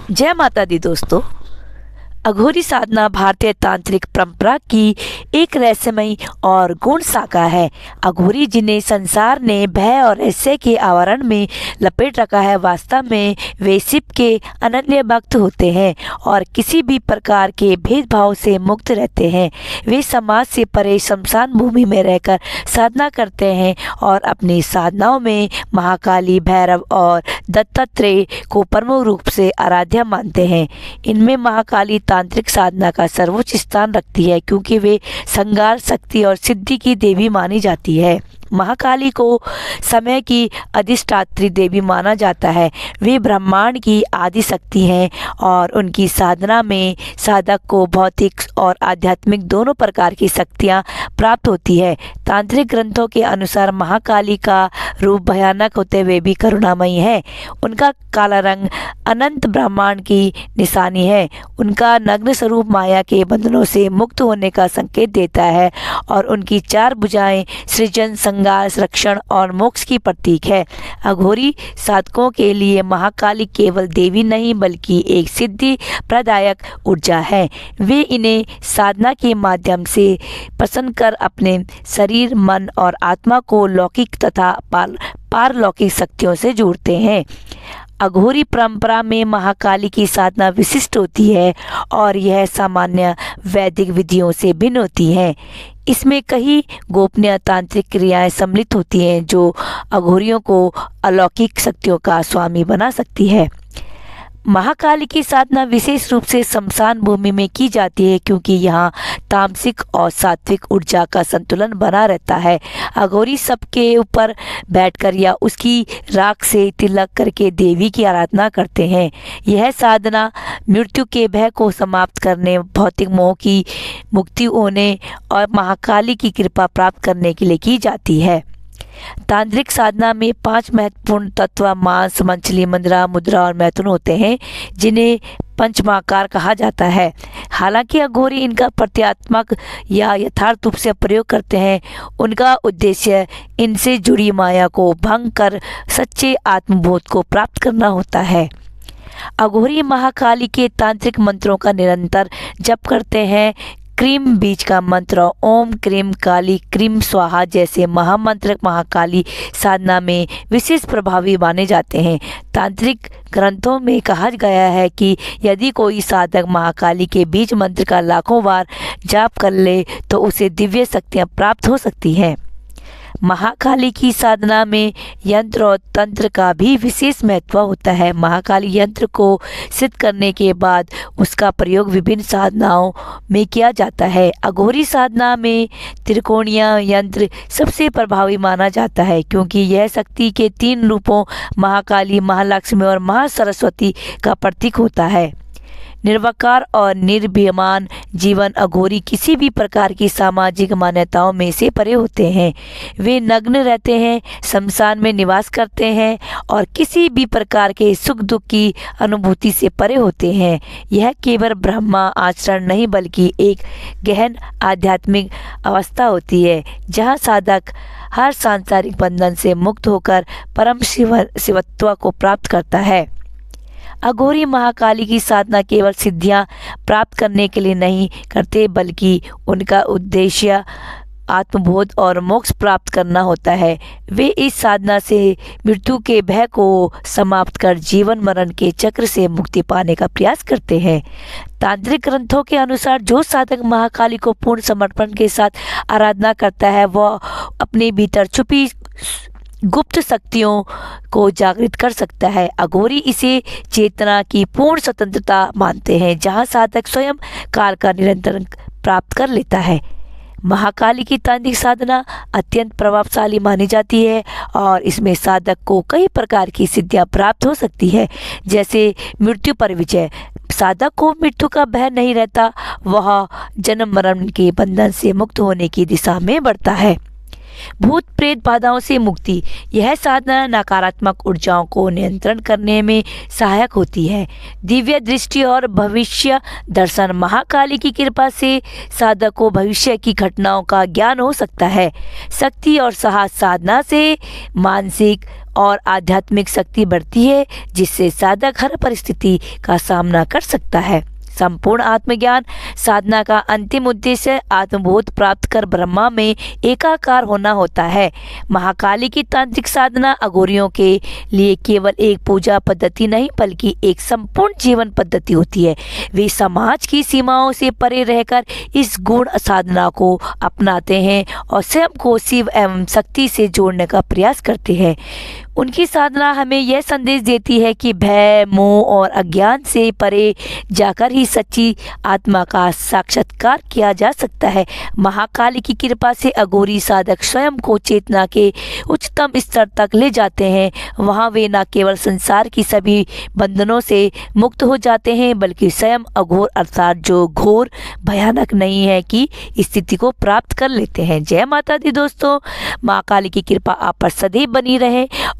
जय माता दी दोस्तों। अघोरी साधना भारतीय तांत्रिक परंपरा की एक रहस्यमयी और गूढ़ शाखा है। अघोरी जिन्हें संसार ने भय और रहस्य के आवरण में लपेट रखा है, वास्तव में वे शिव के अनन्य भक्त होते हैं और किसी भी प्रकार के भेदभाव से मुक्त रहते हैं। वे समाज से परे शमशान भूमि में रहकर साधना करते हैं और अपनी साधनाओं में महाकाली, भैरव और दत्तात्रेय को प्रमुख रूप से आराध्य मानते हैं। इनमें महाकाली तांत्रिक साधना का सर्वोच्च स्थान रखती है क्योंकि वे संहार, शक्ति और सिद्धि की देवी मानी जाती है। महाकाली को समय की अधिष्ठात्री देवी माना जाता है। वे ब्रह्मांड की आदि शक्ति हैं और उनकी साधना में साधक को भौतिक और आध्यात्मिक दोनों प्रकार की शक्तियाँ प्राप्त होती है। तांत्रिक ग्रंथों के अनुसार महाकाली का रूप भयानक होते हुए भी करुणामयी है। उनका काला रंग अनंत ब्रह्मांड की निशानी है। उनका नग्न स्वरूप माया के बंधनों से मुक्त होने का संकेत देता है और उनकी चार भुजाएं सृजन, संहार, रक्षण और मोक्ष की प्रतीक है। अघोरी साधकों के लिए महाकाली केवल देवी नहीं बल्कि एक सिद्धि प्रदायक ऊर्जा है। वे इन्हें साधना के माध्यम से प्रसन्न कर अपने शरीर, मन और आत्मा को लौकिक तथा पारलौकिक शक्तियों से जोड़ते हैं। अघोरी परंपरा में महाकाली की साधना विशिष्ट होती है और यह सामान्य वैदिक विधियों से भिन्न होती है। इसमें कई गोपनीय तांत्रिक क्रियाएं सम्मिलित होती हैं जो अघोरियों को अलौकिक शक्तियों का स्वामी बना सकती है। महाकाली की साधना विशेष रूप से शमशान भूमि में की जाती है क्योंकि यहाँ तामसिक और सात्विक ऊर्जा का संतुलन बना रहता है। अघोरी सबके ऊपर बैठकर या उसकी राख से तिलक करके देवी की आराधना करते हैं। यह साधना मृत्यु के भय को समाप्त करने, भौतिक मोह की मुक्ति होने और महाकाली की कृपा प्राप्त करने के लिए की जाती है। तांत्रिक साधना में 5 महत्वपूर्ण तत्व मांस, मछली, मंदरा, मुद्रा और मैथुन होते हैं जिन्हें पंचमाकार कहा जाता है। हालांकि अघोरी इनका प्रत्यात्मक या यथार्थ रूप से प्रयोग करते हैं, उनका उद्देश्य इनसे जुड़ी माया को भंग कर सच्चे आत्मबोध को प्राप्त करना होता है। अघोरी महाकाली के तांत्रिक मंत्रों का निरंतर जप करते हैं। क्रीम बीज का मंत्र, ओम क्रीम काली क्रीम स्वाहा जैसे महामंत्र महाकाली साधना में विशेष प्रभावी माने जाते हैं। तांत्रिक ग्रंथों में कहा गया है कि यदि कोई साधक महाकाली के बीज मंत्र का लाखों बार जाप कर ले तो उसे दिव्य शक्तियाँ प्राप्त हो सकती हैं। महाकाली की साधना में यंत्र और तंत्र का भी विशेष महत्व होता है। महाकाली यंत्र को सिद्ध करने के बाद उसका प्रयोग विभिन्न साधनाओं में किया जाता है। अघोरी साधना में त्रिकोणीय यंत्र सबसे प्रभावी माना जाता है क्योंकि यह शक्ति के 3 रूपों महाकाली, महालक्ष्मी और महासरस्वती का प्रतीक होता है। निर्विकार और निर्भीमान जीवन अघोरी किसी भी प्रकार की सामाजिक मान्यताओं में से परे होते हैं। वे नग्न रहते हैं, शमशान में निवास करते हैं और किसी भी प्रकार के सुख दुख की अनुभूति से परे होते हैं। यह केवल ब्रह्मा आचरण नहीं बल्कि एक गहन आध्यात्मिक अवस्था होती है जहाँ साधक हर सांसारिक बंधन से मुक्त होकर परम शिवत्व को प्राप्त करता है। अघोरी महाकाली की साधना केवल सिद्धियां प्राप्त करने के लिए नहीं करते बल्कि उनका उद्देश्य आत्मबोध और मोक्ष प्राप्त करना होता है। वे इस साधना से मृत्यु के भय को समाप्त कर जीवन मरण के चक्र से मुक्ति पाने का प्रयास करते हैं। तांत्रिक ग्रंथों के अनुसार जो साधक महाकाली को पूर्ण समर्पण के साथ आराधना करता है वह अपने भीतर छुपी गुप्त शक्तियों को जागृत कर सकता है। अघोरी इसे चेतना की पूर्ण स्वतंत्रता मानते हैं जहां साधक स्वयं काल का नियंत्रण प्राप्त कर लेता है। महाकाली की तांत्रिक साधना अत्यंत प्रभावशाली मानी जाती है और इसमें साधक को कई प्रकार की सिद्धियां प्राप्त हो सकती है, जैसे मृत्यु पर विजय। साधक को मृत्यु का भय नहीं रहता, वह जन्म मरण के बंधन से मुक्त होने की दिशा में बढ़ता है। भूत प्रेत बाधाओं से मुक्ति, यह साधना नकारात्मक ऊर्जाओं को नियंत्रण करने में सहायक होती है। दिव्य दृष्टि और भविष्य दर्शन, महाकाली की कृपा से साधक को भविष्य की घटनाओं का ज्ञान हो सकता है। शक्ति और साहस, साधना से मानसिक और आध्यात्मिक शक्ति बढ़ती है, जिससे साधक हर परिस्थिति का सामना कर सकता है। संपूर्ण आत्मज्ञान साधना का अंतिम उद्देश्य आत्मबोध प्राप्त कर ब्रह्मा में एकाकार होना होता है। महाकाली की तांत्रिक साधना अघोरियों के लिए केवल एक पूजा पद्धति नहीं बल्कि एक संपूर्ण जीवन पद्धति होती है। वे समाज की सीमाओं से परे रहकर इस गुण साधना को अपनाते हैं और स्वयं को शिव एवं शक्ति से जोड़ने का प्रयास करते हैं। उनकी साधना हमें यह संदेश देती है कि भय, मोह और अज्ञान से परे जाकर ही सच्ची आत्मा का साक्षात्कार किया जा सकता है। महाकाली की कृपा से अघोरी साधक स्वयं को चेतना के उच्चतम स्तर तक ले जाते हैं। वहाँ वे न केवल संसार की सभी बंधनों से मुक्त हो जाते हैं बल्कि स्वयं अघोर अर्थात जो घोर भयानक नहीं है की स्थिति को प्राप्त कर लेते हैं। जय माता दी दोस्तों, माँ काली की कृपा आप पर सदैव बनी रहे।